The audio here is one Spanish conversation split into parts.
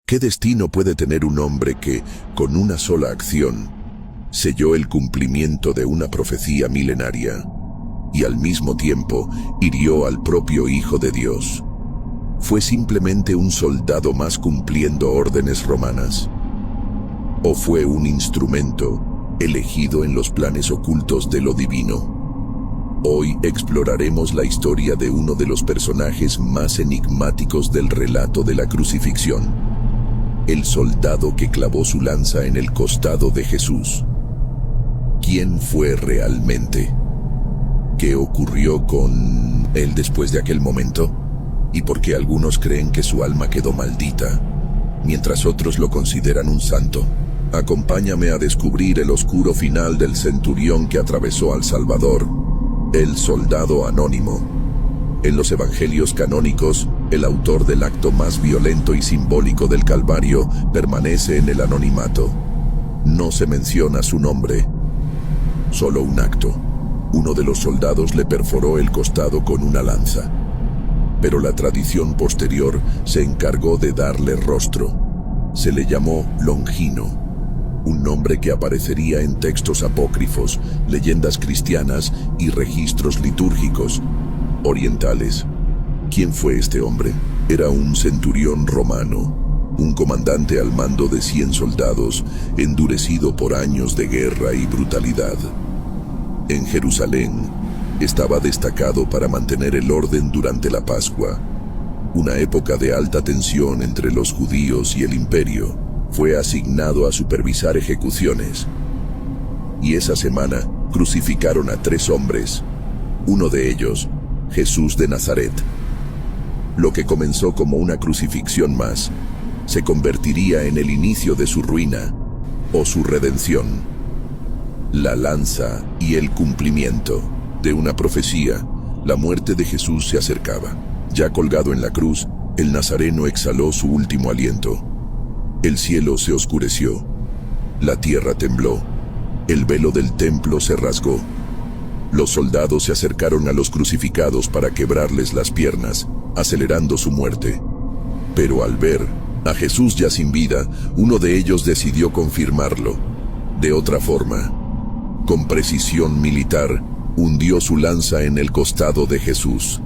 ¿Qué destino puede tener un hombre que, con una sola acción, selló el cumplimiento de una profecía milenaria y al mismo tiempo hirió al propio Hijo de Dios? ¿Fue simplemente un soldado más cumpliendo órdenes romanas? ¿O fue un instrumento elegido en los planes ocultos de lo divino? Hoy exploraremos la historia de uno de los personajes más enigmáticos del relato de la crucifixión, el soldado que clavó su lanza en el costado de Jesús. ¿Quién fue realmente? ¿Qué ocurrió con él después de aquel momento? ¿Y por qué algunos creen que su alma quedó maldita, mientras otros lo consideran un santo? Acompáñame a descubrir el oscuro final del centurión que atravesó al Salvador, el soldado anónimo. En los evangelios canónicos, el autor del acto más violento y simbólico del Calvario permanece en el anonimato. No se menciona su nombre, solo un acto. Uno de los soldados le perforó el costado con una lanza, pero la tradición posterior se encargó de darle rostro. Se le llamó Longino, un nombre que aparecería en textos apócrifos, leyendas cristianas y registros litúrgicos orientales. ¿Quién fue este hombre? Era un centurión romano, un comandante al mando de 100 soldados, endurecido por años de guerra y brutalidad. En Jerusalén, estaba destacado para mantener el orden durante la Pascua, una época de alta tensión entre los judíos y el imperio. Fue asignado a supervisar ejecuciones, y esa semana crucificaron a 3 hombres, uno de ellos, Jesús de Nazaret. Lo que comenzó como una crucifixión más, se convertiría en el inicio de su ruina o su redención. La lanza y el cumplimiento de una profecía, la muerte de Jesús se acercaba. Ya colgado en la cruz, el nazareno exhaló su último aliento. El cielo se oscureció, la tierra tembló, el velo del templo se rasgó. Los soldados se acercaron a los crucificados para quebrarles las piernas, acelerando su muerte. Pero al ver a Jesús ya sin vida, uno de ellos decidió confirmarlo. De otra forma, con precisión militar, hundió su lanza en el costado de Jesús,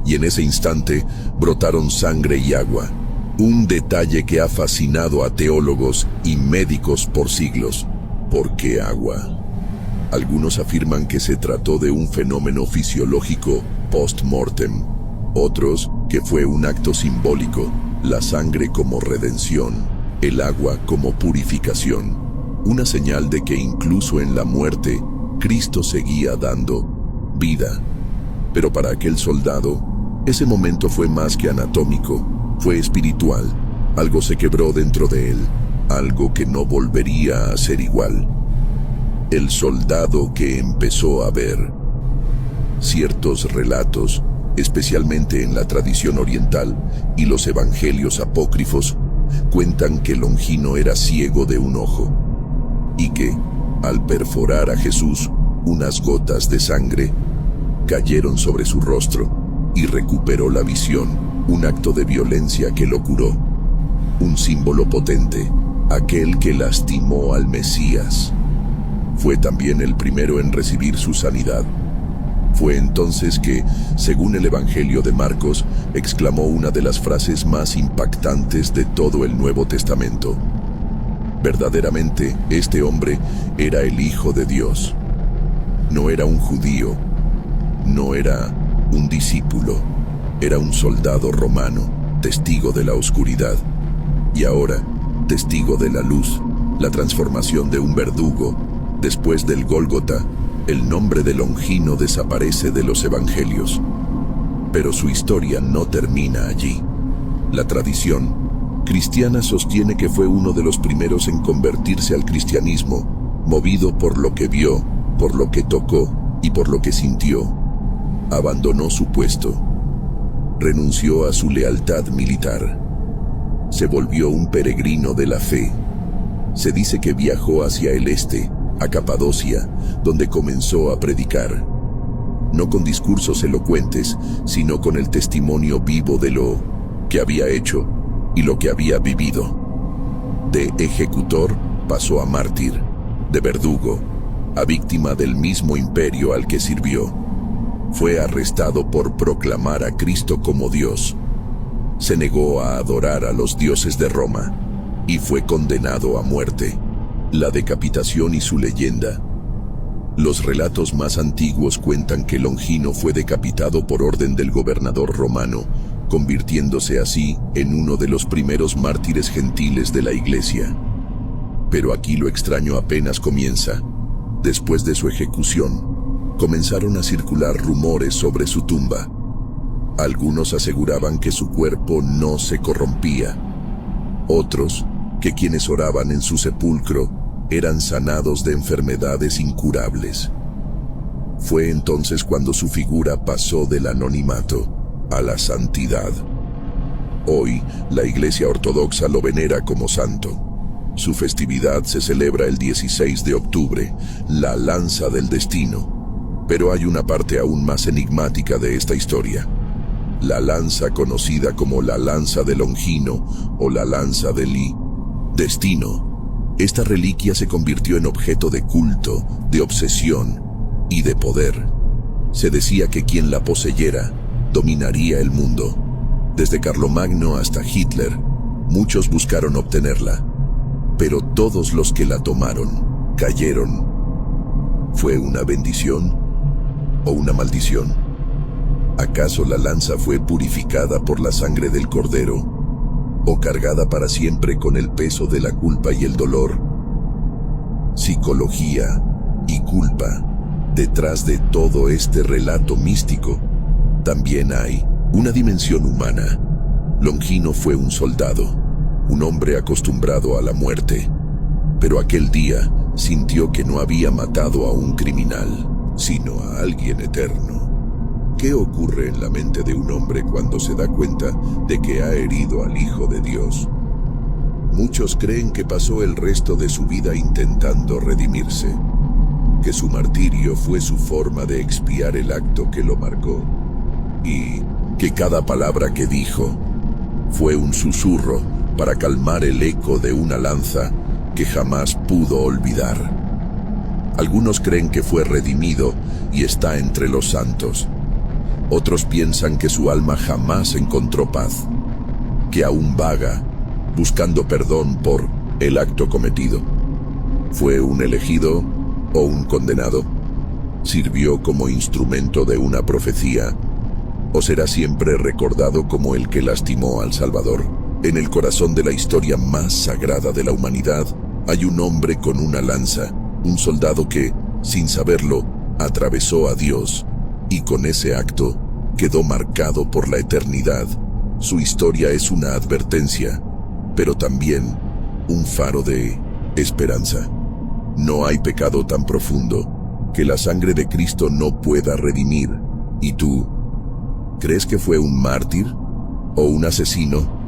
y en ese instante brotaron sangre y agua, un detalle que ha fascinado a teólogos y médicos por siglos. ¿Por qué agua? Algunos afirman que se trató de un fenómeno fisiológico post-mortem, otros que fue un acto simbólico, la sangre como redención, el agua como purificación, una señal de que incluso en la muerte, Cristo seguía dando vida. Pero para aquel soldado, ese momento fue más que anatómico, fue espiritual. Algo se quebró dentro de él, algo que no volvería a ser igual. El soldado que empezó a ver. Ciertos relatos, especialmente en la tradición oriental y los evangelios apócrifos, cuentan que Longino era ciego de un ojo, y que, al perforar a Jesús, unas gotas de sangre cayeron sobre su rostro y recuperó la visión, un acto de violencia que lo curó. Un símbolo potente, aquel que lastimó al Mesías. Fue también el primero en recibir su sanidad. Fue entonces que, según el Evangelio de Marcos, exclamó una de las frases más impactantes de todo el Nuevo Testamento. Verdaderamente, este hombre era el Hijo de Dios. No era un judío, no era un discípulo, era un soldado romano, testigo de la oscuridad, y ahora, testigo de la luz, la transformación de un verdugo. Después del Gólgota, el nombre de Longino desaparece de los evangelios. Pero su historia no termina allí. La tradición cristiana sostiene que fue uno de los primeros en convertirse al cristianismo, movido por lo que vio, por lo que tocó y por lo que sintió. Abandonó su puesto, renunció a su lealtad militar, se volvió un peregrino de la fe. Se dice que viajó hacia el este, a Capadocia, donde comenzó a predicar, no con discursos elocuentes, sino con el testimonio vivo de lo que había hecho. y lo que había vivido. De ejecutor pasó a mártir, de verdugo a víctima del mismo imperio al que sirvió. Fue arrestado por proclamar a Cristo como Dios. Se negó a adorar a los dioses de Roma y fue condenado a muerte. La decapitación y su leyenda. Los relatos más antiguos cuentan que Longino fue decapitado por orden del gobernador romano, convirtiéndose así en uno de los primeros mártires gentiles de la Iglesia. Pero aquí lo extraño apenas comienza. Después de su ejecución, comenzaron a circular rumores sobre su tumba. Algunos aseguraban que su cuerpo no se corrompía. Otros, que quienes oraban en su sepulcro eran sanados de enfermedades incurables. Fue entonces cuando su figura pasó del anonimato a la santidad. Hoy, la Iglesia Ortodoxa lo venera como santo. Su festividad se celebra el 16 de octubre, la Lanza del Destino. Pero hay una parte aún más enigmática de esta historia. La lanza conocida como la Lanza de Longino o la Lanza del Destino. Esta reliquia se convirtió en objeto de culto, de obsesión y de poder. Se decía que quien la poseyera dominaría el mundo. Desde Carlomagno hasta Hitler, muchos buscaron obtenerla, pero todos los que la tomaron cayeron. ¿Fue una bendición o una maldición? ¿Acaso la lanza fue purificada por la sangre del Cordero o cargada para siempre con el peso de la culpa y el dolor? Psicología y culpa. Detrás de todo este relato místico, también hay una dimensión humana. Longino fue un soldado, un hombre acostumbrado a la muerte, pero aquel día sintió que no había matado a un criminal, sino a alguien eterno. ¿Qué ocurre en la mente de un hombre cuando se da cuenta de que ha herido al Hijo de Dios? Muchos creen que pasó el resto de su vida intentando redimirse, que su martirio fue su forma de expiar el acto que lo marcó, y que cada palabra que dijo fue un susurro para calmar el eco de una lanza que jamás pudo olvidar. Algunos creen que fue redimido y está entre los santos. Otros piensan que su alma jamás encontró paz, que aún vaga, buscando perdón por el acto cometido. ¿Fue un elegido o un condenado? ¿Sirvió como instrumento de una profecía o será siempre recordado como el que lastimó al Salvador? En el corazón de la historia más sagrada de la humanidad hay un hombre con una lanza, un soldado que, sin saberlo, atravesó a Dios y con ese acto quedó marcado por la eternidad. Su historia es una advertencia, pero también un faro de esperanza. No hay pecado tan profundo que la sangre de Cristo no pueda redimir. ¿Y tú? ¿Crees que fue un mártir o un asesino?